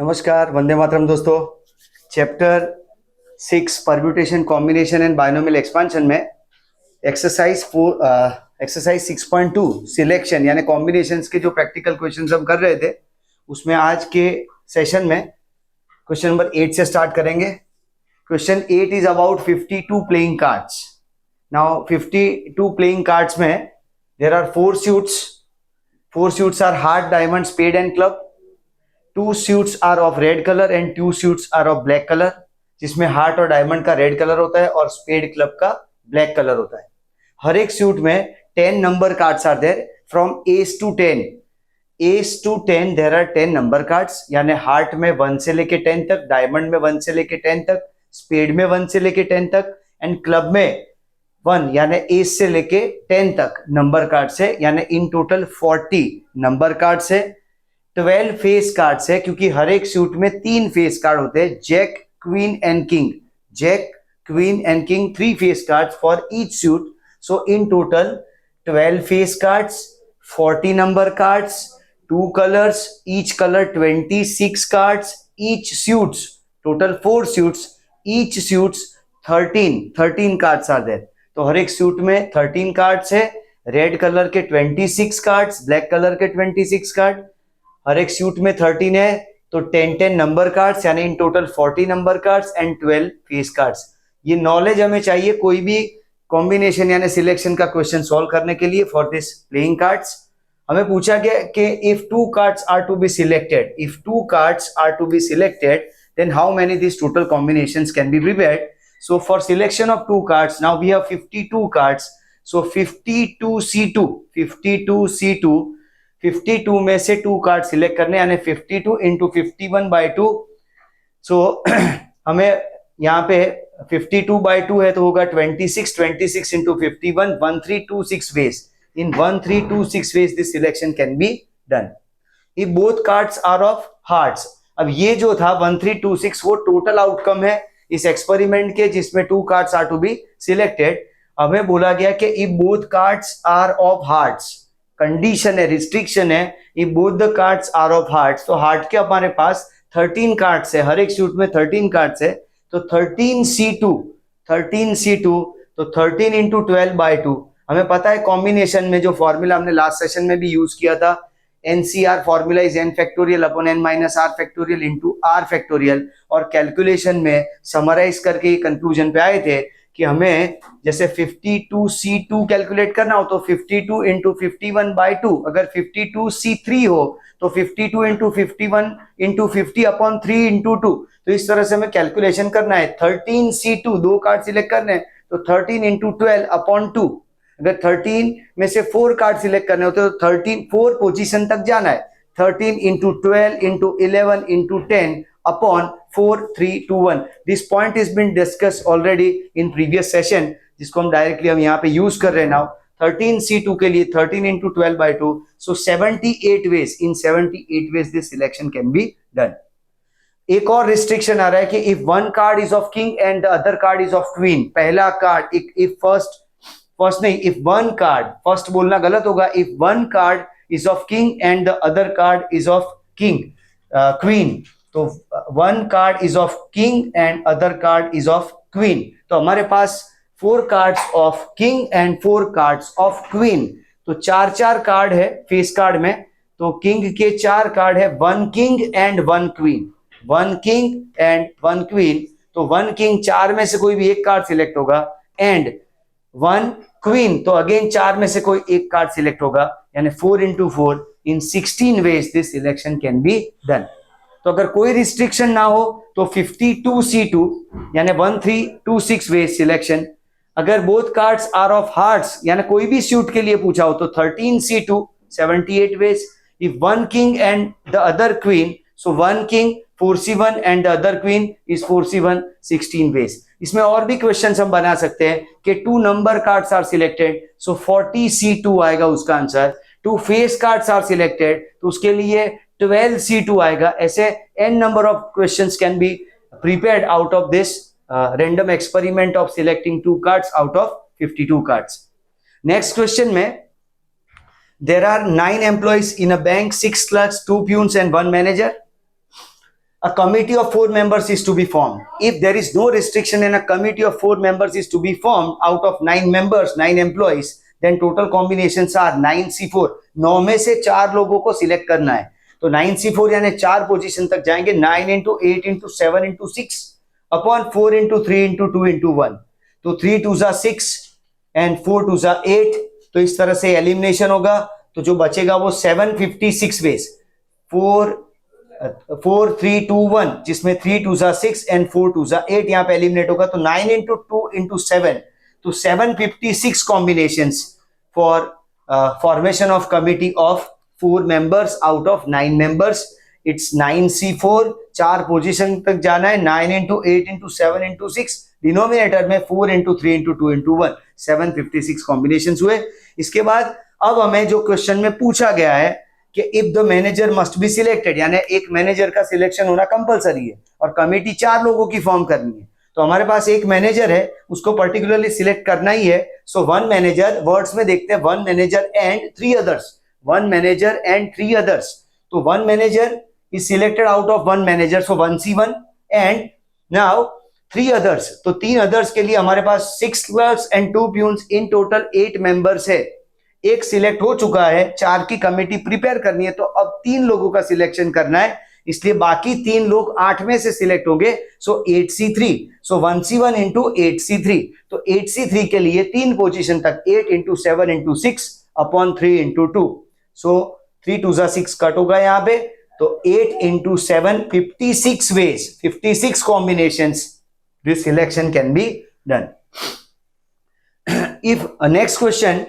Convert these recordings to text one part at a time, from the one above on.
नमस्कार, वंदे मातरम दोस्तों। Chapter 6 permutation combination and binomial expansion में एक्सरसाइज 6.2 सिलेक्शन यानी कॉम्बिनेशंस के जो प्रैक्टिकल क्वेश्चंस हम कर रहे थे, उसमें आज के सेशन में क्वेश्चन नंबर 8 से स्टार्ट करेंगे। Question 8 is about 52 playing cards. Now 52 playing cards में there are 4 suits. 4 suits are heart, diamond, spade and club. 2 suits are of red color and 2 suits are of black color, जिसमें heart और diamond का red colour होता है और spade club का black colour होता है। हर एक सूट में 10 number cards are there from ace to 10। Ace to 10 there are 10 number cards, यानी हार्ट में 1 से लेके 10 तक, डायमंड में 1 से लेके 10 तक, स्पेड में 1 से लेके 10 तक एंड क्लब में 1 यानी एस से लेके 10 तक नंबर कार्ड्स है, यानी इन टोटल 40 नंबर कार्ड्स है। 12 फेस कार्ड्स है, क्योंकि हर एक सूट में 3 फेस कार्ड होते हैं, jack, queen and king. Jack, queen and king, 3 face cards for each suit. So in total 12 face cards, 40 number cards, 2 colours, each colour 26 cards, each suits total 4 suits, each suits 13 cards are there. तो हर एक suit में 13 cards है, red colour के 26 cards, black colour के 26 card, हर एक suit में 13 है, तो 10 नंबर कार्ड्स यानी in total 40 number cards and 12 face cards. ये नॉलेज हमें चाहिए कोई भी कॉम्बिनेशन यानी सिलेक्शन का क्वेश्चन सॉल्व करने के लिए। फॉर दिस प्लेइंग कार्ड्स हमें पूछा गया कि if 2 cards are to be selected, if 2 cards are to be selected then how many this total combinations can be prepared. So for selection of 2 cards now we have 52 cards. So 52C2, 52 में से 2 card select करने, यानी 52 into 51/2। सो हमें यहाँ पे 52/2 है तो होगा 26 into 51, 1326 ways. In 1326 ways this selection can be done. If both cards are of hearts. अब ये जो था 1326 वो टोटल आउटकम है इस एक्सपेरिमेंट के, जिसमें 2 cards are to be selected. हमें बोला गया कि if both cards are of hearts, condition है, रिस्ट्रिक्शन है, ये both the cards are of hearts. तो हार्ट के हमारे पास 13 कार्ड्स है, हर एक सूट में 13 कार्ड्स है, तो 13C2 तो 13 इंटू 12/2। हमें पता है कॉम्बिनेशन में जो फॉर्मूला हमने लास्ट सेशन में भी यूज किया था, NCR formula is n factorial upon n minus r factorial into r factorial. और कैलकुलेशन में समराइज करके ये कंक्लूजन पे आए थे कि हमें जैसे 52C2 कैलकुलेट करना हो तो 52 इंटू 51/2, अगर 52C3 हो तो 52 इंटू 51 इंटू 50 अपॉन 3 इंटू 2। तो इस तरह से हमें कैलकुलेशन करना है। 13C2 2 कार्ड सिलेक्ट करने हैं तो 13 इंटू 12 अपॉन 2। अगर 13 में से 4 कार्ड सिलेक्ट करने होते तो 4 पोजीशन तक जाना है। 13 into 12 into 11 into 10 upon 4, 3, 2, 1. This point has been discussed already in previous session, जिसको हम डायरेक्टली यहाँ पे यूज कर रहे हैं नाउ। 13C2 के लिए 13 into 12/2, so 78 ways. In 78 ways this selection can be done. एक और रिस्ट्रिक्शन आ रहा है कि if one card is of king and the other card is of queen, पहला कार्ड if first नहीं, if one card, first बोलना गलत होगा, if one card is of king and the other card is of queen, तो 1 card is of king and other card is of queen. तो हमारे पास 4 cards of king and 4 cards of queen, तो 4 card है face card में। तो king के 4 card है, 1 king and 1 queen, 1 king and 1 queen. तो 1 किंग 4 में से कोई भी एक कार्ड सिलेक्ट होगा एंड 1 क्वीन, तो अगेन 4 में से कोई एक कार्ड सिलेक्ट होगा, यानी 4 into 4। In 16 ways this selection can be done. तो अगर कोई रिस्ट्रिक्शन ना हो तो 52C2 यानी 1326 वे सिलेक्शन। अगर both cards are of hearts यानी कोई भी सूट के लिए पूछा हो तो 13C2 78 ways. If 1 king and the other queen, so 1 king 4C1 and the other queen is 4C1 16 ways. इसमें और भी क्वेश्चंस हम बना सकते हैं कि 2 number cards are selected, so 40C2 आएगा उसका answer. 2 face cards are selected तो उसके लिए 12C2 आएगा। ऐसे n number of questions can be prepared out of this random experiment of selecting 2 cards out of 52 cards. Next question में there are 9 employees in a bank, 6 clerks, 2 peons and 1 manager. a committee of 4 members is to be formed. If there is no restriction and a committee of 4 members is to be formed out of 9 members, 9 employees, then total combinations are 9C4. 9 में से 4 लोगों को select करना है, तो 9C4 यानी 4 position तक जाएंगे. 9 into 8 into 7 into 6 upon 4 into 3 into 2 into 1. तो 3 2 6 and 4 2 8. तो इस तरह से एलिमिनेशन होगा. तो जो बचेगा वो 756 वेज 4 3 2 1, जिसमें 3 2 6 एंड 4 2 8 यहाँ पे एलिमिनेट होगा. तो 9 into 2 into 7, तो 756 combinations for formation of committee of 4 members out of 9 members. It's 9C4, 4 position तक जाना है. 9 into 8 into 7 into 6, डिनोमिनेटर में 4 into 3 into 2 into 1, 756 कॉम्बिनेशंस हुए. इसके बाद अब हमें जो क्वेश्चन में पूछा गया है कि if the manager must be selected, यानी एक मैनेजर का सिलेक्शन होना कंपलसरी है और कमेटी 4 लोगों की फॉर्म करनी है. तो हमारे पास एक मैनेजर है, उसको पर्टिकुलरली सिलेक्ट करना ही है. सो 1 मैनेजर, वर्ड्स में देखते हैं 1 manager and 3 others. 1 manager and 3 others. तो 1 manager is selected out of 1 manager, so 1C1, and now 3 others. तो 3 others के लिए हमारे पास 6 clerks and 2 peons, in total 8 members है. एक सिलेक्ट हो चुका है, 4 की कमेटी प्रिपेयर करनी है, तो अब 3 लोगों का सिलेक्शन करना है, इसलिए बाकी 3 लोग 8 में से सिलेक्ट होंगे. सो 8C3, सो 1C1 into 8C3. तो 8C3 के लिए 3 पोजीशन तक 8 into 7 into 6 upon 3 into 2. सो 3 2 6 कट होगा यहाँ पे. तो 8 into 7, 56 ways, 56 combinations this selection can be done. If next question,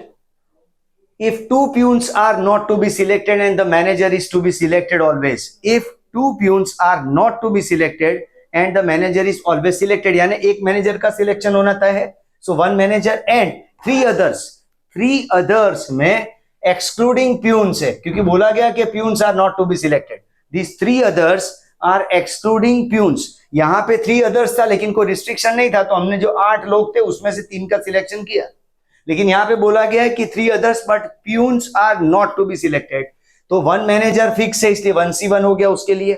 if 2 peons are not to be selected and the manager is to be selected always. If 2 peons are not to be selected and the manager is always selected, यानी एक manager का selection होना तय है. So 1 manager and 3 others. 3 others में excluding peons है, क्योंकि बोला गया कि peons are not to be selected. These 3 others are excluding peons. यहाँ पे 3 others था लेकिन कोई रिस्ट्रिक्शन नहीं था, तो हमने जो 8 लोग थे उसमें से 3 का सिलेक्शन किया. लेकिन यहाँ पे बोला गया है कि 3 others but peons are not to be selected. तो 1 मैनेजर फिक्स है, इसलिए 1C1 हो गया उसके लिए.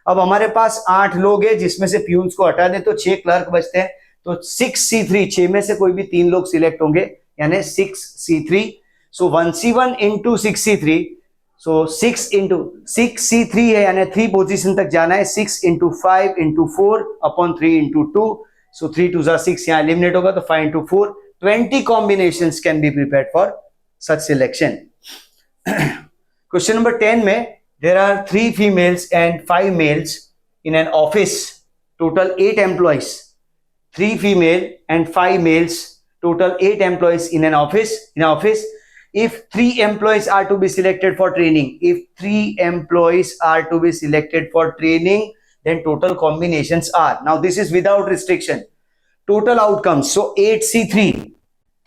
अब हमारे पास 8 लोग हैं, जिसमें से प्यून्स को हटा दें तो 6 क्लर्क बचते हैं. तो 6C3, 6 में से कोई भी 3 लोग सिलेक्ट होंगे, यानी 6C3. सो 1C1 into 6C3, सो 6 into 6C3 है, यानी 3 पोजीशन तक जाना है. 6 into 5 into 4 upon 3 into 2. सो 3 2 6 यहाँ एलिमिनेट होगा, तो 5 into 4, 20 combinations can be prepared for such selection. Question number 10 में there are 3 females and 5 males in an office. Total 8 employees. 3 female and 5 males. Total 8 employees in an office. If 3 employees are to be selected for training, then total combinations are. Now this is without restriction. Total outcomes. So 8C3,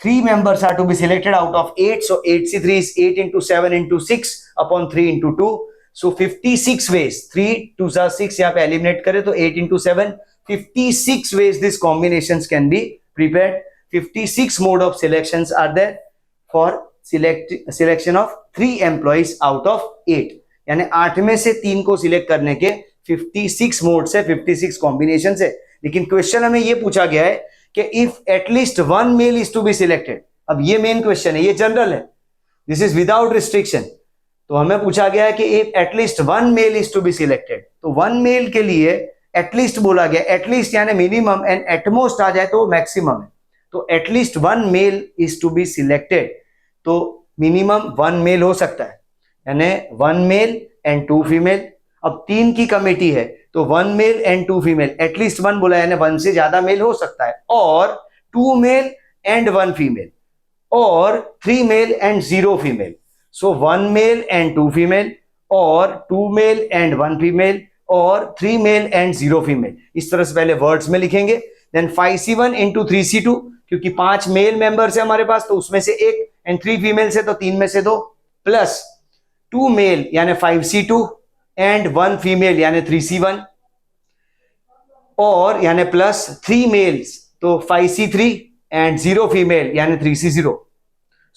3 members are to be selected out of 8. So 8C3 is 8 into 7 into 6 upon 3 into 2. So 56 ways. 3 2 6 यहाँ पे eliminate करें तो 8 into 7, 56 ways these combinations can be prepared. 56 mode of selections are there for selection of 3 employees out of 8. यानी 8 में से 3 को select करने के 56 मोड्स है, 56 कॉम्बिनेशंस है. लेकिन क्वेश्चन हमें ये पूछा गया है कि if at least 1 male is to be selected. अब ये मेन क्वेश्चन है, ये जनरल है, दिस इज विदाउट रिस्ट्रिक्शन. तो हमें पूछा गया है कि if at least 1 male is to be selected, तो 1 मेल के लिए एटलीस्ट बोला गया. एटलीस्ट यानी मिनिमम एंड एटमोस्ट आ जाए तो मैक्सिमम है. तो at least 1 male is to be selected, तो मिनिमम 1 मेल हो सकता है, यानी 1 मेल एंड 2 फीमेल. अब 3 की कमेटी है तो 1 मेल एंड 2 फीमेल, एटलीस्ट 1 बोला यानी 1 से ज्यादा मेल हो सकता है. और 2 मेल एंड 1 फीमेल, और 3 male and 0 female. So 1 male and 2 female, और 2 मेल एंड 1 फीमेल, और 3 मेल एंड 0 फीमेल. इस तरह से पहले वर्ड्स में लिखेंगे. देन 5C1 into 3C2, क्योंकि 5 मेल मेंबर्स है हमारे पास, तो उसमें से 1 एंड 3 फीमेल से तो 3 में से 2, प्लस 2 मेल यानी 5C2 एंड 1 फीमेल यानी 3C1, और यानी प्लस 3 मेल्स तो 5C3 एंड 0 फीमेल यानी 3C0.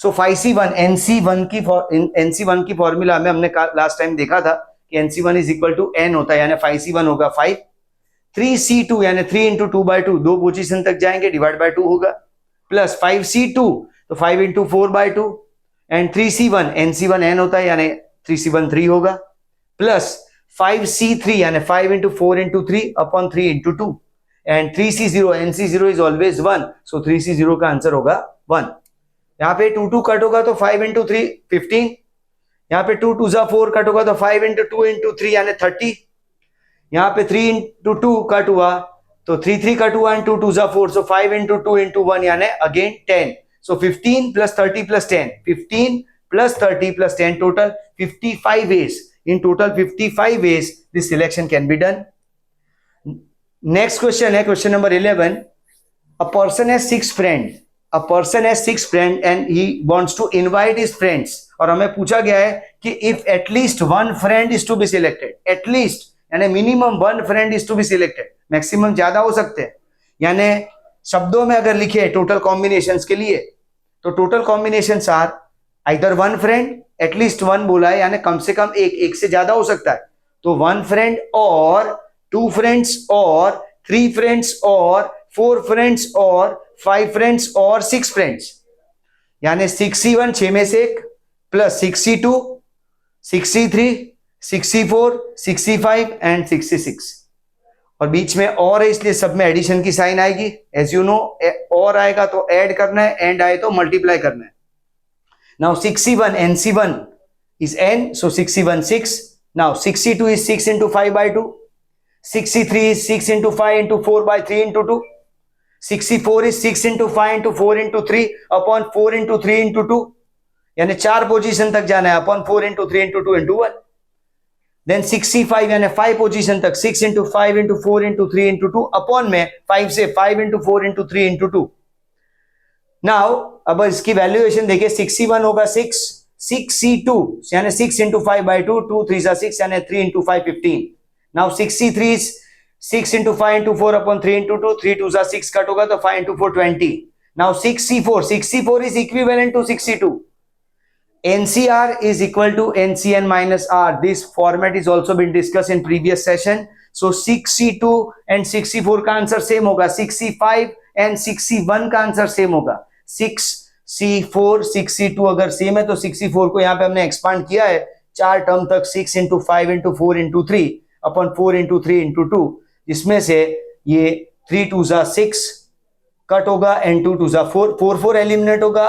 सो 5C1 NC1 की फॉर्मूला में हमने लास्ट टाइम देखा था कि NC1 is equal to N होता है, यानी 5C1 होगा 5, 3C2 यानी 3 इंटू 2/2, 2 पोजीशन तक जाएंगे, डिवाइड बाय 2 होगा, प्लस 5C2 तो 5 into 4/2, and 3C1 NC1 N होता है यानी 3C1 3 होगा, प्लस 5C3 यानी 5 into 4 into 3 upon 3 into 2, and 3C0 NC0 is always 1, so 3C0 का आंसर होगा 1। यहाँ पे 2 कट होगा तो 5 इंटू 3 15, यहाँ पे 2 2 4 कट होगा तो 5 इंटू 2 इंटू 3 यानी 30, यहाँ पे 3 इंटू 2 कट हुआ तो 3 कट हुआ एंड 2 2 4, सो 5 इंटू 2 इंटू 1 यानी again 10, so 15 plus 30 plus 10, 15 plus 30 plus 10, total 55 ways. In total 55 ways this selection can be done. Next question है question number 11. A person has 6 friends. A person has 6 friends and he wants to invite his friends. और हमें पूछा गया है कि if at least one friend is to be selected. At least यानी minimum one friend is to be selected. Maximum ज्यादा हो सकते हैं, यानी शब्दों में अगर लिखे टोटल कॉम्बिनेशंस के लिए तो total combinations are either one friend, at least one बोला है यानी कम से कम एक से ज्यादा हो सकता है, तो वन फ्रेंड और 2 फ्रेंड्स और 3 फ्रेंड्स और 4 फ्रेंड्स और 5 फ्रेंड्स और 6 फ्रेंड्स, यानी 6C1 6 में से एक, plus 6C2 6C3 6C4 6C5 and 6C6, और बीच में और है इसलिए सब में एडिशन की साइन आएगी। एज यू नो और आएगा तो ऐड करना है, एंड आए तो मल्टीप्लाई करना है। Now 6C1 NC1 is N, so 6C1 6. Now 6C2 is 6 into 5/2. 6C3 is 6 into 5 into 4/3 into 2. 6C4 is 6 into 5 into 4 into 3 upon 4 into 3 into 2. यानी 4 पोजीशन तक जाना है upon 4 into 3 into 2 into 1. Then 6C5 यानी 5 position तक 6 into 5 into 4 into 3 into 2 upon में 5 से 5 into 4 into 3 into 2. Now अब इसकी वैल्यूएशन देखिए, 6C1 होगा 6, 6C2 यानी 6 इंटू 5/2, 2 3 6 यानी 3 into 5 15। Now 6C3 6 into 5 into 4 upon 3 into 2, 3 2 6 cut होगा तो 5 into 4 20। Now 6C4 is equivalent to 6C2। NCR is equal to NCN minus R. This format is also been discussed in previous session. So 6C2 and 6C4 का answer same होगा, 6C5 and 6C1 का answer same होगा। 6C4 6C2 अगर same है तो 6C4 को यहाँ पे हमने एक्सपांड किया है 4 टर्म तक, 6 into 5 into 4 into 3 upon 4 into 3 into 2, जिसमें से ये 3 2 6 कट होगा एंड 2 2 4, 4 4 एलिमिनेट होगा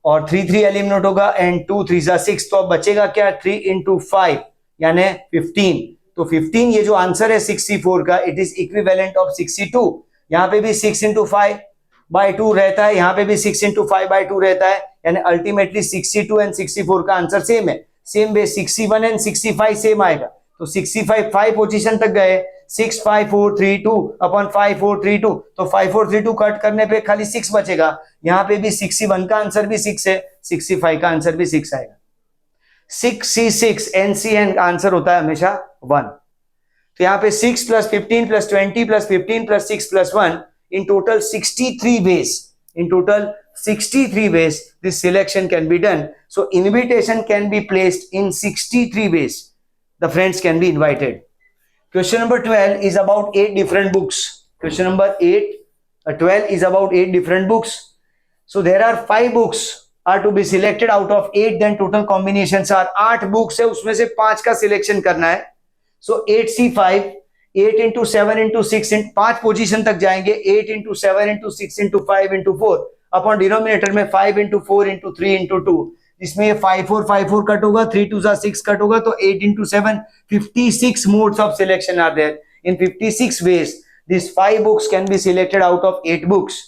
और 3 3 एलिमिनेट होगा एंड 2 3 6, तो अब बचेगा क्या 3 इंटू 5 यानी 15। तो 15 ये जो आंसर है 6C4 का, it is equivalent of 6C2। यहाँ पे भी 6 इंटू 5/2 रहता है, यहाँ पे भी 6 इंटू 5/2 रहता है, यानी अल्टीमेटली 6C2 एंड 6C4 का आंसर सेम है। Same way 6C1 and 6C5 same आएगा, तो 6C5 5 पोजीशन तक गए, 6 5 4 3 2 अपॉन 5 4 3 2, तो 5 4 3 2 कट करने पे खाली 6 बचेगा। यहाँ पे भी 6C1 का आंसर भी 6 है, 6C5 का आंसर भी 6 आएगा। 6C6 NCN का आंसर होता है हमेशा 1। तो यहाँ पे 6 plus 15 plus 20 plus 15 plus 6 plus 1, in total 63 ways. In total 63 ways this selection can be done. So invitation can be placed in 63 ways. The friends can be invited. Question number 12 is about 8 different books. Question number 12 is about 8 different books. So there are 5 books are to be selected out of 8, then total combinations are 8 books है, उसमें से 5 का selection करना है। So 8C5 8 into 7 into 6 into 5 position तक जाएंगे, 8 into 7 into 6 into 5 into 4 upon denominator में 5 into 4 into 3 into 2, इसमें ये 5 4 कट होगा, 3 2 6 कट होगा, तो 8 into 7 56 modes of selection are there. In 56 ways these 5 books can be selected out of 8 books.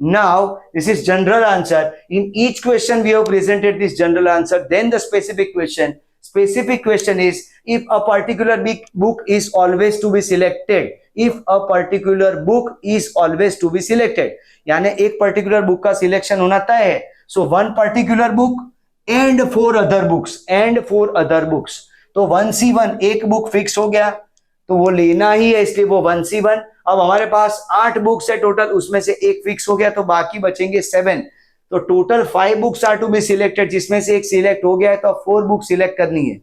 Now this is general answer. In each question we have presented this general answer, then the specific question. Specific question is if a particular book is always to be selected. If a particular book is always to be selected, यानी एक particular book का selection होना तय है. So one particular book and 4 other books. तो 1C1 एक book fix हो गया तो वो लेना ही है, इसलिए वो 1C1। अब हमारे पास 8 बुक्स है टोटल, उसमें से एक फिक्स हो गया तो बाकी बचेंगे 7। तो total 5 books are to be selected, जिसमें से एक सिलेक्ट हो गया है तो 4 बुक सिलेक्ट करनी है।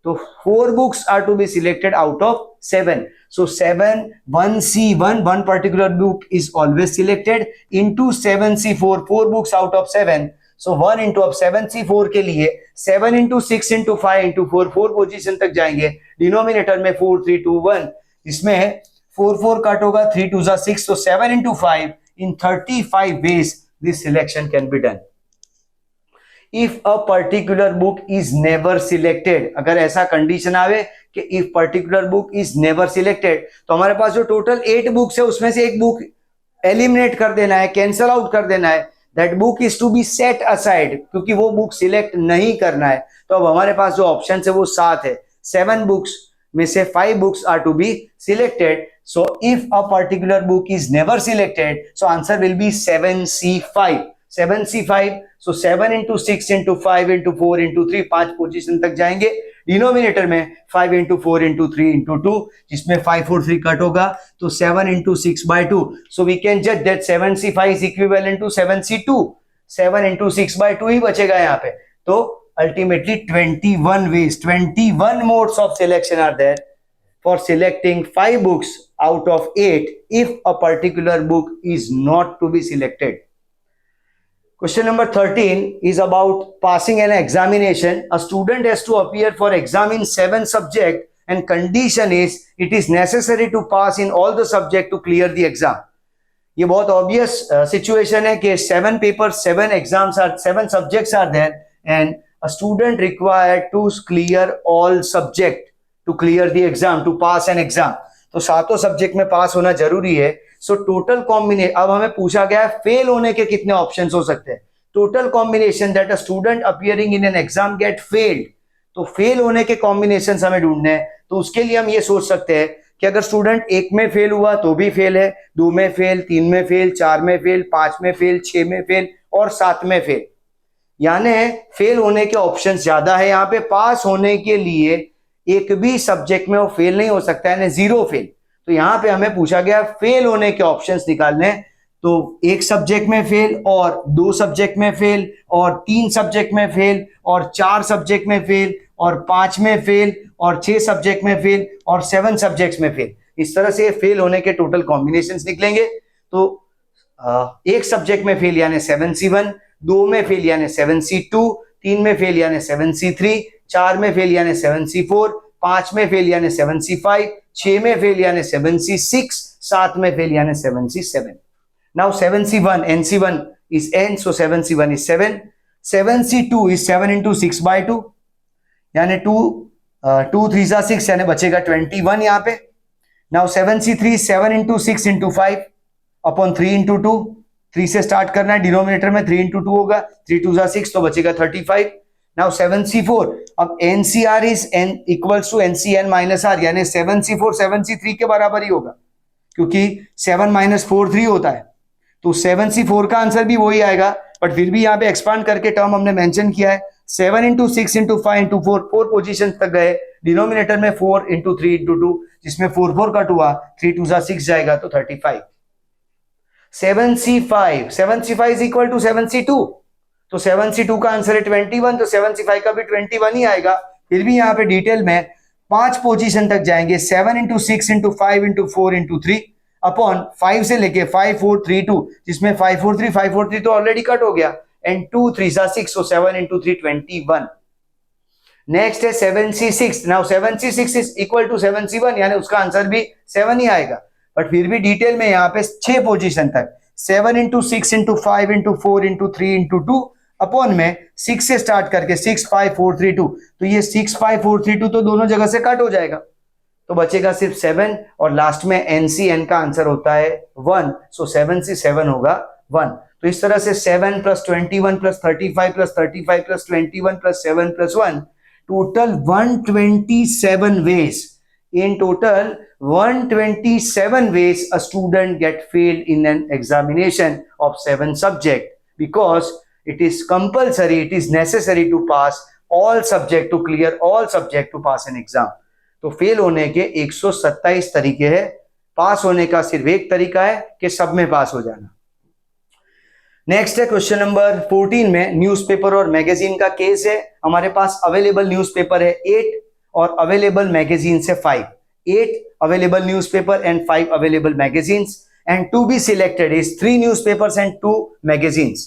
तो 4 books are to be selected out of 7. So 7, 1C1, one particular book is always selected into 7C4, 4 books out of 7. So 1 into अब 7C4 के लिए 7 into 6 into 5 into 4, 4 पोजीशन तक जाएंगे. डिनोमिनेटर में 4, 3, 2, 1, इसमें 4, 4 कट होगा, 3 2 6, so 7 into 5 in 35 ways this selection can be done. If a particular book is never selected, अगर ऐसा कंडीशन आवे कि if particular book is never selected, तो हमारे पास जो टोटल 8 बुक्स है उसमें से एक बुक एलिमिनेट कर देना है, कैंसल आउट कर देना है. That book is to be set aside, क्योंकि वो बुक सिलेक्ट नहीं करना है. तो अब हमारे पास जो ऑप्शन है वो 7 है. 7 बुक्स में से 5 books are to be selected. So if a particular book is never selected, so answer will be 7C5. 7C5. So 7 into 6 into 5 into 4 into 3, 5 position तक जाएंगे. डिनोमिनेटर में 5 into 4 into 3 into 2, जिसमें 5 4 3 cut होगा, तो 7 into 6 by 2. So we can judge that 7C5 is equivalent to 7C2. 7 into 6 by 2 ही बचेगा यहाँ पे. तो ultimately 21 ways, 21 modes of selection are there for selecting 5 books out of 8 if a particular book is not to be selected. Question number 13 is about passing an examination. A student has to appear for exam in 7 subjects and condition is it is necessary to pass in all the subject to clear the exam. ये बहुत obvious situation है कि 7 papers, 7 exams are, 7 subjects are there and a student required to clear all subject to clear the exam, to pass an exam. तो सातों subject में पास होना जरूरी है. सो टोटल कॉम्बिनेशन, अब हमें पूछा गया है फेल होने के कितने ऑप्शंस हो सकते हैं. Total combination that a student appearing in an exam get failed. तो फेल होने के कॉम्बिनेशन हमें ढूंढने हैं. तो उसके लिए हम ये सोच सकते हैं कि अगर स्टूडेंट 1 में फेल हुआ तो भी फेल है, 2 में फेल, 3 में फेल, 4 में फेल, 5 में फेल, 6 में फेल और 7 में फेल. यानी फेल होने के ऑप्शन ज्यादा है. यहाँ पे पास होने के लिए एक भी सब्जेक्ट में वो फेल नहीं हो सकता है, 0 फेल. तो यहाँ पे हमें पूछा गया फेल होने के ऑप्शंस निकालने. तो 1 सब्जेक्ट में फेल और 2 सब्जेक्ट में फेल और 3 सब्जेक्ट में फेल और 4 सब्जेक्ट में फेल और 5 में फेल और 6 सब्जेक्ट में फेल और 7 सब्जेक्ट्स में फेल. इस तरह से फेल होने के टोटल कॉम्बिनेशंस निकलेंगे. तो 1 सब्जेक्ट में फेल यानी 7C1, 2 में फेल यानी 7C2, 3 में फेल यानी 7C3, 4 में फेल यानी 7C4, 5 में फेल यानी 7C5, 6 में फेल यानी 7C6, 7 में फेल यानी 7C7. Now 7C1, NC1 is N, so 7C1 is 7. 7C2 is 7 into 6 by 2, यानी 2 3 6 यानी बचेगा 21 यहाँ पे. Now 7C3 is 7 into 6 into 5 upon 3 into 2. 3 से स्टार्ट करना है, डिनोमिनेटर में 3 into 2 होगा, 3 2 6 तो बचेगा 35. Now 7C4, अब NCR is N equals to NCN minus R, यानी 7C4 7C3 के बराबर ही होगा, क्योंकि 7 minus 4 3 होता है. तो 7C4 का आंसर भी वही आएगा. बट फिर भी यहाँ पे एक्सपांड करके टर्म हमने मेंशन किया है. 7 into 6 into 5 into 4, 4 पोजीशन तक गए. डिनोमिनेटर में 4 into 3 into 2, जिसमें 4 4 कट हुआ, 3 2 6 जाएगा तो 35. 7C5 is equal to 7C2, तो 7C2 का आंसर है 21, तो 7C5 का भी 21 ही आएगा. फिर भी यहाँ पे डिटेल में 5 पोजीशन तक जाएंगे. 7 into 6 into 5 into 4 into 3 upon 5 से लेके 5 4 3 2, जिसमें 5 4 3 तो ऑलरेडी कट हो गया, एंड 2 3 6, so 7 into 3 21. नेक्स्ट है 7C6. Now 7C6 is equal to 7C1, यानी उसका आंसर भी 7 ही आएगा. बट फिर भी डिटेल में यहाँ पे 6 पोजीशन तक 7 into 6 into 5 into 4 into 3 into 2 upon में 6 से स्टार्ट करके 6 5 4 3 2, तो ये 6 5 4 3 2 तो दोनों जगह से कट हो जाएगा, तो बचेगा सिर्फ 7 और लास्ट में NCN का आंसर होता है 1, सो 7C7 होगा 1. तो इस तरह से 7 + 21 + 35 + 35 + 21 + 7 + 1, total 127 ways. In total 127 ways a student get failed in an examination of 7 subject, because it is compulsory, it is necessary to pass all subject, to clear all subject to pass an exam. तो fail होने के 127 तरीके हैं. पास होने का सिर्फ एक तरीका है कि सब में पास हो जाना. नेक्स्ट है क्वेश्चन नंबर 14 में न्यूज़पेपर और मैगजीन का केस है. हमारे पास अवेलेबल न्यूज़पेपर है 8 और अवेलेबल मैगजीन से 5, 8 available newspaper and 5 available magazines, and to be selected is 3 newspapers and 2 magazines.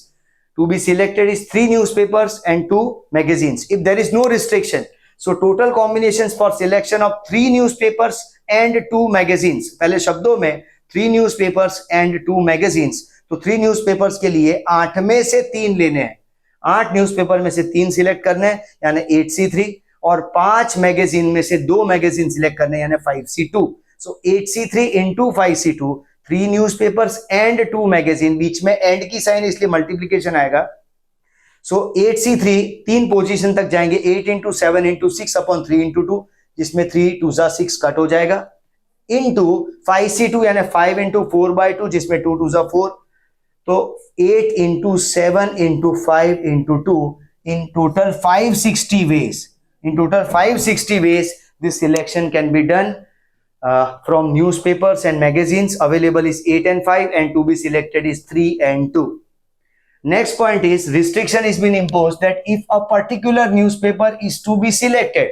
To be selected is 3 newspapers and 2 magazines. If there is no restriction, so total combinations for selection of 3 newspapers and 2 magazines. पहले शब्दों में 3 newspapers and 2 magazines. तो 3 newspapers के लिए 8 में से 3 लेने हैं, 8 न्यूज़पेपर में से 3 सिलेक्ट करने हैं यानी 8C3, और 5 मैगजीन में से 2 मैगजीन सिलेक्ट करने यानी 5C2. So 8C3 into 5C2, 3 newspapers and 2 magazine, बीच में एंड की साइन इसलिए मल्टीप्लीकेशन आएगा. सो 8C3 3 पोजीशन तक जाएंगे, 8 इंटू 7 इंटू 6 अपॉन 3 इंटू 2, जिसमें 3 2 6 कट हो जाएगा, इंटू 5C2 यानी 5 इंटू 4/2, जिसमें 2 2 4. तो 8 into 7 into 5 into 2, in total 560 ways. In total 560 ways this selection can be done from newspapers and magazines. Available is 8 and 5, and to be selected is 3 and 2. Next point is restriction is been imposed that if a particular newspaper is to be selected,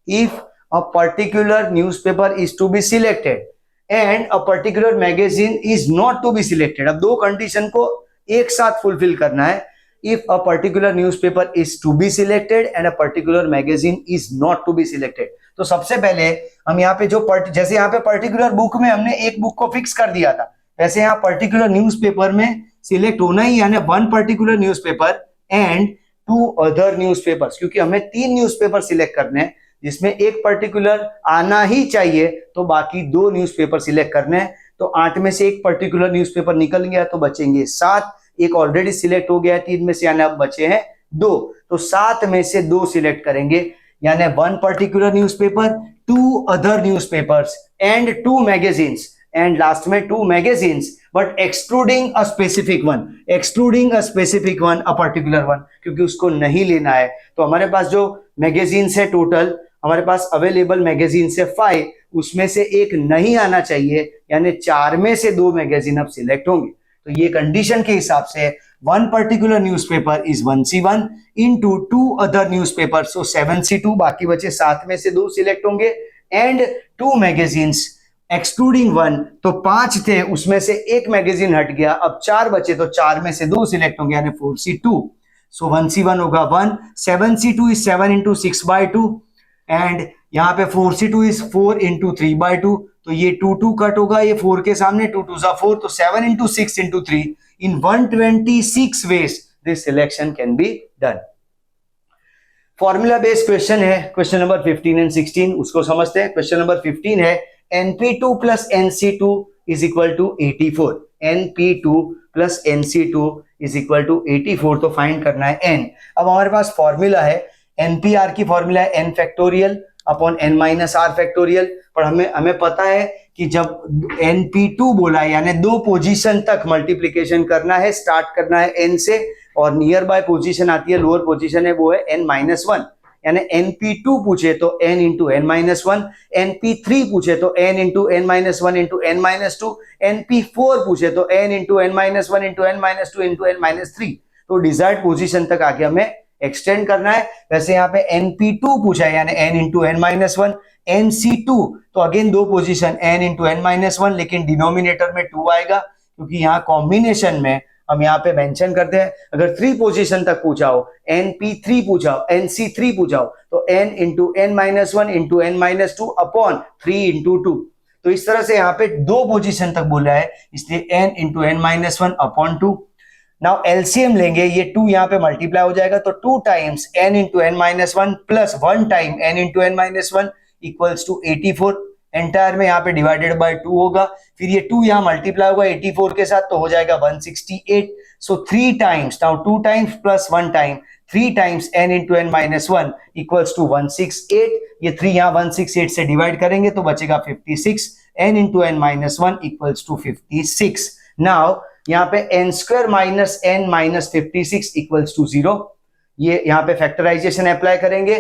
if a particular newspaper is to be selected and a particular magazine is not to be selected. अब दो condition को एक साथ fulfil करना है. If a particular newspaper is to be selected and a particular magazine is not to be selected. तो सबसे पहले हम यहाँ पे जो जैसे यहाँ पे पर्टिकुलर बुक में हमने एक बुक को फिक्स कर दिया था, वैसे यहाँ पर्टिकुलर न्यूज़पेपर में सिलेक्ट होना ही यानी 1 particular newspaper and 2 other newspapers, क्योंकि हमें 3 न्यूज़पेपर सिलेक्ट करने हैं जिसमें एक पर्टिकुलर आना ही चाहिए, तो बाकी 2 न्यूज़पेपर सिलेक्ट करने हैं. तो 8 में से एक पर्टिकुलर न्यूज़पेपर निकल गया तो बचेंगे 7, एक ऑलरेडी सिलेक्ट हो गया है 3 में से यानी अब बचे हैं 2, तो 7 में से 2 सिलेक्ट करेंगे यानी 1 particular newspaper, 2 other newspapers and 2 magazines, and last में 2 magazines but excluding a specific one, excluding a specific one, a particular one, क्योंकि उसको नहीं लेना है. तो हमारे पास जो मैगजीन्स है टोटल हमारे पास अवेलेबल मैगजीन से 5, उसमें से एक नहीं आना चाहिए यानी 4 में से 2 मैगजीन अब सिलेक्ट होंगे. तो ये कंडीशन के हिसाब से 1 particular newspaper is 1C1 into 2 other newspaper, so 7C2, बाकी बचे 7 में से 2 सिलेक्ट होंगे, एंड 2 मैगजीन्स एक्सक्लूडिंग 1, तो 5 थे उसमें से एक मैगजीन हट गया, अब 4 बचे तो 4 में से 2 सिलेक्ट होंगे यानी 4C2. सो 1C1 होगा 1, 7C2 इज 7 इंटू 6/2, एंड यहाँ पे 4C2 इज 4 इंटू 3/2, तो ये 2 2 कट होगा, ये 4 के सामने 2 2 4, तो 7 into 6 into 3, in 126 ways this selection can be done. Formula based question है, क्वेश्चन नंबर 15 एंड 16, उसको समझते हैं. क्वेश्चन नंबर 15 है NP2 plus NC2 is equal to 84. NP2 plus NC2 is equal to 84, तो फाइंड करना है n. अब हमारे पास फॉर्मूला है NPR की फॉर्मूला है n factorial upon n minus r factorial, पर हमें पता है कि जब NP2 बोला है यानी 2 पोजीशन तक मल्टीप्लीकेशन करना है, स्टार्ट करना है n से, और नियर बाय पोजीशन आती है, लोअर पोजीशन है वो है n-1, यानी NP2 पूछे तो n इंटू n-1, NP3 पूछे तो n into n-1 into n-2, NP4 पूछे तो n into n-1 into n-2 into n-3, तो डिजायर्ड पोजीशन तक आगे हमें एक्सटेंड करना है. वैसे यहाँ पे NP2 पूछा है यानी n इंटू n-1, NC2 तो again 2 position n into n-1, लेकिन डिनोमिनेटर में 2 आएगा क्योंकि यहाँ कॉम्बिनेशन में हम यहाँ पे मेंशन करते हैं. अगर 3 पोजीशन तक पूछा हो, NP3 पूछा हो, NC3 पूछा हो, तो n into n-1 into n-2 upon 3 into 2. तो इस तरह से यहाँ पे 2 पोजीशन तक बोला है, इसलिए n into n-1 upon 2. Now LCM लेंगे, ये 2 यहाँ पे मल्टीप्लाई हो जाएगा, तो 2 times n into n-1 plus 1 time n into n-1 equals to 84. Entire में यहाँ पे डिवाइडेड बाय 2 होगा, फिर ये 2 यहाँ मल्टीप्लाई होगा 84 के साथ, तो हो जाएगा 168. So 3 times, now 2 times plus 1 time, 3 times n into n-1 equals to 168. ये 3 यहाँ 168 से डिवाइड करेंगे तो बचेगा 56. n into n-1 equals to 56. Now यहाँ पे n square minus n minus 56 equals to 0. ये यहाँ पे फैक्टराइजेशन अप्लाई करेंगे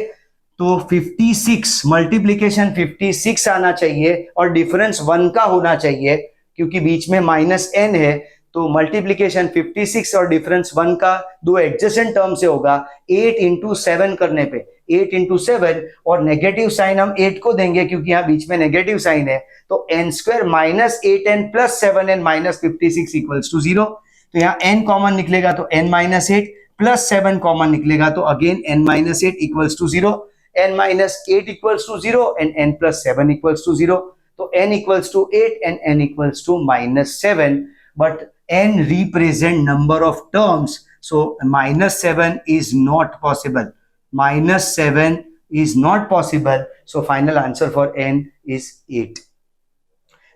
तो 56 मल्टीप्लीकेशन 56 आना चाहिए और डिफरेंस 1 का होना चाहिए, क्योंकि बीच में माइनस n है तो मल्टीप्लीकेशन 56 और डिफरेंस 1 का दो एडजेसेंट टर्म से होगा 8 इंटू 7 करने पे 8 इंटू 7 और नेगेटिव साइन हम 8 को देंगे क्योंकि यहाँ बीच में नेगेटिव साइन है, तो n square minus 8n plus 7n minus 56 equals to 0। तो यहाँ n कॉमन निकलेगा तो n माइनस 8 प्लस 7 कॉमन निकलेगा तो again n minus 8 equals to 0, n minus 8 equals to 0 and n plus 7 equals to 0। तो n equals to 8 and n equals to minus 7, but n represent number of terms, so minus 7 is not possible. Minus 7 is not possible, so final answer for n is 8.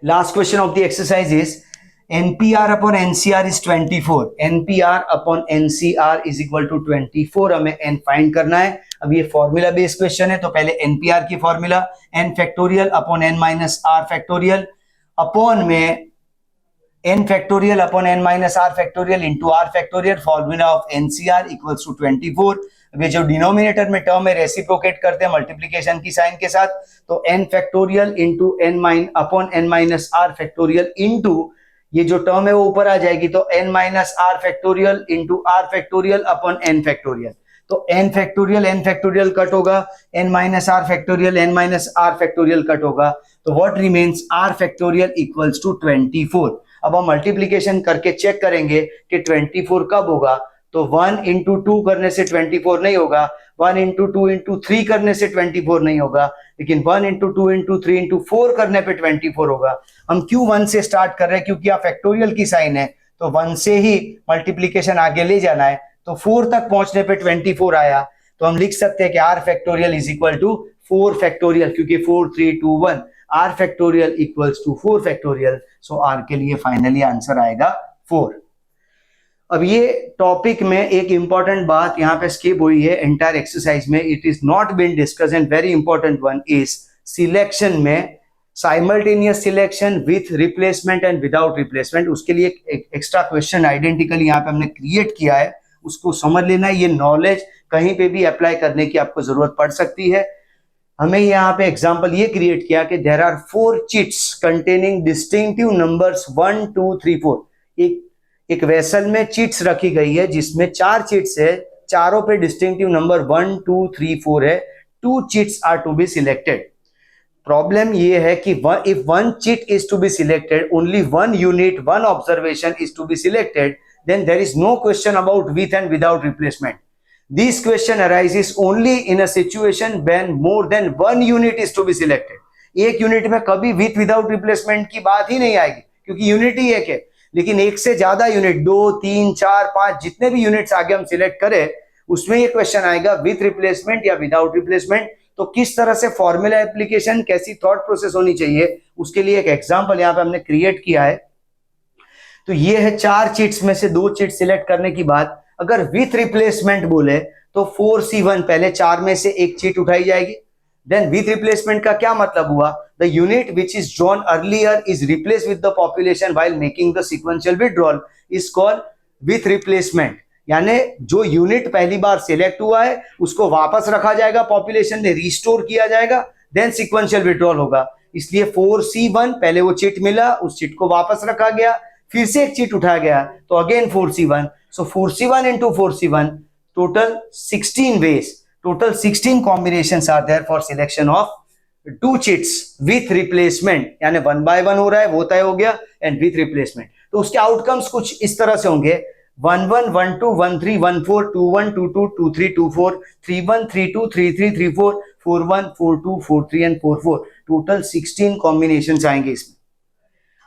Last question of the exercise is NPR upon NCR is 24. NPR upon NCR is equal to 24. हमें n find करना है। अब ये formula based question है, तो पहले NPR की formula n factorial upon n minus r factorial upon में n factorial upon n minus r factorial into r factorial, formula of NCR equals to 24। अब ये जो डिनोमिनेटर में टर्म है रेसिप्रोकेट करते हैं मल्टीप्लिकेशन की साइन के साथ, तो n factorial into upon n minus r factorial into ये जो टर्म है वो ऊपर आ जाएगी, तो n minus r factorial into r factorial upon n factorial. तो n फैक्टोरियल कट होगा, n minus r factorial cut होगा, तो what remains r factorial equals to 24। अब हम मल्टीप्लीकेशन करके चेक करेंगे कि 24 कब होगा, तो 1 इंटू 2 करने से 24 नहीं होगा, 1 इंटू 2 इंटू 3 करने से 24 नहीं होगा, लेकिन 1 इंटू 2 इंटू 3 इंटू 4 करने पे 24 होगा। हम क्यों 1 से स्टार्ट कर रहे हैं, क्योंकि यहाँ फैक्टोरियल की साइन है, तो 1 से ही मल्टीप्लीकेशन आगे ले जाना है, तो 4 तक पहुंचने पे 24 आया, तो हम लिख सकते हैं कि r factorial is equal to 4 factorial, क्योंकि 4 3 2 1 r factorial equals to 4 factorial, so r के लिए फाइनली आंसर आएगा 4। अब ये टॉपिक में एक इंपॉर्टेंट बात यहाँ पे स्किप हुई है एंटायर एक्सरसाइज में, it is not been discussed and very important one is selection में simultaneous selection with replacement and without replacement. उसके लिए एक एक्स्ट्रा क्वेश्चन आइडेंटिकली यहाँ पे हमने क्रिएट किया है, उसको समझ लेना है। ये नॉलेज कहीं पे भी अप्लाई करने की आपको जरूरत पड़ सकती है। हमें यहाँ पे एग्जांपल ये क्रिएट किया कि there are 4 chits containing distinctive numbers 1 2 3 4। एक वेसल में चिट्स रखी गई है जिसमें 4 चिट्स है, चारों पे डिस्टिंक्टिव नंबर 1 2 3 4 है। 2 chits are to be selected. Problem ये है कि if 1 chit is to be selected, only 1 unit 1 observation is to be selected, then there is no question about with and without replacement. This question arises only in a situation when more than 1 unit is to be selected. एक unit में कभी with without replacement की बात ही नहीं आएगी, क्योंकि unit ही एक है। लेकिन एक से ज्यादा यूनिट 2 3 4 5 जितने भी यूनिट्स आगे हम सिलेक्ट करें, उसमें ये क्वेश्चन आएगा विथ रिप्लेसमेंट या विदाउट रिप्लेसमेंट। तो किस तरह से फॉर्मूला एप्लीकेशन, कैसी थॉट प्रोसेस होनी चाहिए, उसके लिए एक एग्जाम्पल यहाँ पे हमने क्रिएट किया है। तो ये है 4 चिट्स में से 2 चिट सिलेक्ट करने की बात। अगर विथ रिप्लेसमेंट बोले तो 4C1 पहले 4 में से एक चिट उठाई जाएगी। देन विथ रिप्लेसमेंट का क्या मतलब हुआ, the unit which is drawn earlier is replace with the population while making the sequential withdrawal is called with replacement. यानी जो यूनिट पहली बार सिलेक्ट हुआ है उसको वापस रखा जाएगा, पॉपुलेशन में रिस्टोर किया जाएगा, देन सीक्वेंशियल विथड्रॉल होगा। इसलिए 4C1 पहले वो चिट मिला, उस चिट को वापस रखा गया, फिर से एक चिट उठाया गया, तो again 4C1। So 4C1 into 4C1 total 16 ways, total 16 combinations are there for selection of 2 chits with replacement. यानी 1 बाय 1 हो रहा है, वो तय हो गया, एंड विथ रिप्लेसमेंट। तो उसके आउटकम्स कुछ इस तरह से होंगे 1 1 1 2 1 3 1 4 2 1 2 2 2 3 2 4 3 1 3 2 3 3 3 4 4 1 4 2 4 3 एंड 4 4। टोटल 16 कॉम्बिनेशंस आएंगे इसमें।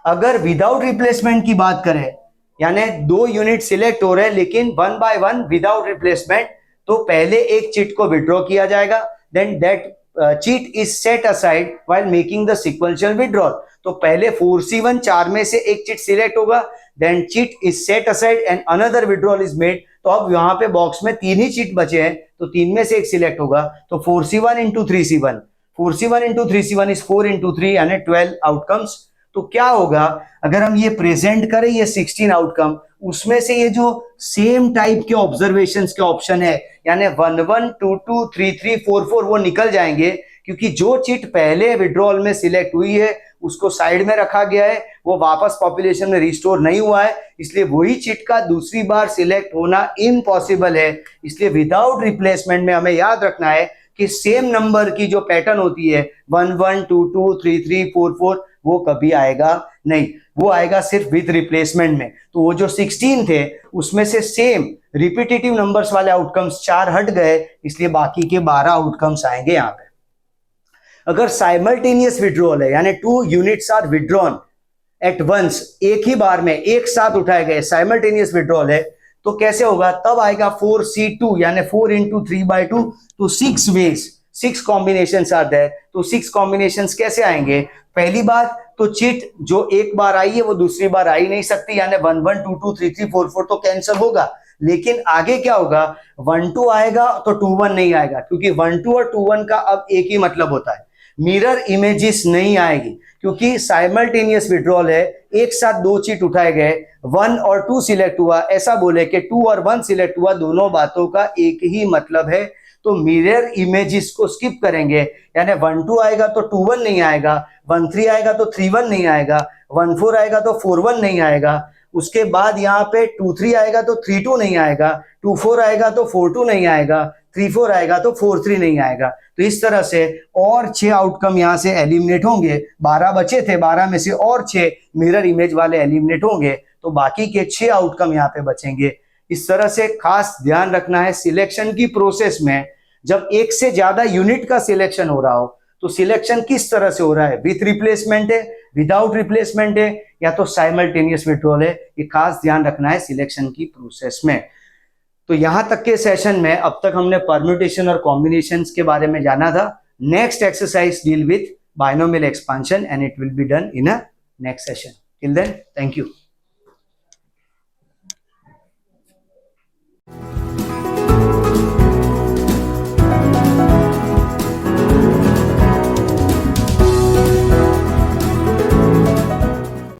अगर विदाउट रिप्लेसमेंट की बात करें, यानी 2 यूनिट सिलेक्ट हो रहे हैं लेकिन 1 बाय 1 विदाउट रिप्लेसमेंट, तो पहले एक चिट को विड्रॉ किया जाएगा, then that chit is set aside while making the sequential withdrawal. तो पहले 4C1 4 में से एक चिट सिलेक्ट होगा, then chit is set aside and another withdrawal is made. तो अब यहाँ पे बॉक्स में 3 ही चिट बचे हैं, तो 3 में से एक सिलेक्ट होगा, तो 4C1 into 3C1, 4C1 into 3C1 is 4 into 3 यानी 12 आउटकम्स। तो क्या होगा अगर हम ये प्रेजेंट करें, ये 16 आउटकम, उसमें से ये जो सेम टाइप के ऑब्जर्वेशंस के ऑप्शन है, यानी 1 1 2 2 3 3 4 4 वो निकल जाएंगे, क्योंकि जो चिट पहले विड्रॉल में सिलेक्ट हुई है उसको साइड में रखा गया है, वो वापस पॉपुलेशन में रिस्टोर नहीं हुआ है, इसलिए वही चिट का दूसरी बार सिलेक्ट होना इम्पॉसिबल है। इसलिए विदाउट रिप्लेसमेंट में हमें याद रखना है कि सेम नंबर की जो पैटर्न होती है 1 1 2 2 3 3 4 4 वो कभी आएगा नहीं, वो आएगा सिर्फ विद रिप्लेसमेंट में। तो वो जो 16 थे उसमें से सेम रिपीटेटिव नंबर्स वाले आउटकम्स 4 हट गए, इसलिए बाकी के 12 आउटकम्स आएंगे यहाँ पे। अगर साइमल्टेनियस विड्रॉल है यानी 2 units are withdrawn at once, एक ही बार में एक साथ उठाए गए, साइमल्टेनियस विड्रॉल है, तो कैसे होगा, तब आएगा 4C2 यानी 4 into 3/2, तो 6 वेज 6 कॉम्बिनेशंस आर देयर। तो 6 कॉम्बिनेशंस कैसे आएंगे, पहली बात तो चिट जो एक बार आई है वो दूसरी बार आई नहीं सकती, यानी 1 1 2 2 3 3 4 4 तो कैंसिल होगा। लेकिन आगे क्या होगा, 1 2 आएगा तो 2 1 नहीं आएगा, क्योंकि 1 2 और 2 1 का अब एक ही मतलब होता है, मिरर इमेजेस नहीं आएगी, क्योंकि साइमल्टेनियस विड्रॉल है, एक साथ 2 चिट उठाए गए, 1 और 2 सिलेक्ट हुआ, ऐसा बोले कि 2 और 1 सिलेक्ट हुआ, दोनों बातों का एक ही मतलब है, तो मिरर इमेजेस को स्किप करेंगे, यानी 1 2 आएगा तो 2 1 नहीं आएगा, 1 3 आएगा तो 3 1 नहीं आएगा, 1 4 आएगा तो 4 1 नहीं आएगा, उसके बाद यहाँ पे 2 3 आएगा तो 3 2 नहीं आएगा, 2 4 आएगा तो 4 2 नहीं आएगा, 3 4 आएगा तो 4 3 नहीं आएगा। तो इस तरह से और 6 आउटकम यहाँ से एलिमिनेट होंगे, 12 बचे थे, 12 में से और 6 मिरर इमेज वाले एलिमिनेट होंगे, तो बाकी के 6 आउटकम यहाँ पे बचेंगे। इस तरह से खास ध्यान रखना है सिलेक्शन की प्रोसेस में, जब एक से ज्यादा यूनिट का सिलेक्शन हो रहा हो तो सिलेक्शन किस तरह से हो रहा है, विथ रिप्लेसमेंट है, विदाउट रिप्लेसमेंट है, या तो साइमल्टेनियस विड्रॉल है, ये खास ध्यान रखना है सिलेक्शन की प्रोसेस में। तो यहां तक के सेशन में अब तक हमने परम्यूटेशन और कॉम्बिनेशंस के बारे में जाना था। Next exercise deal with binomial expansion and it will be done in a next session. Till then, thank you.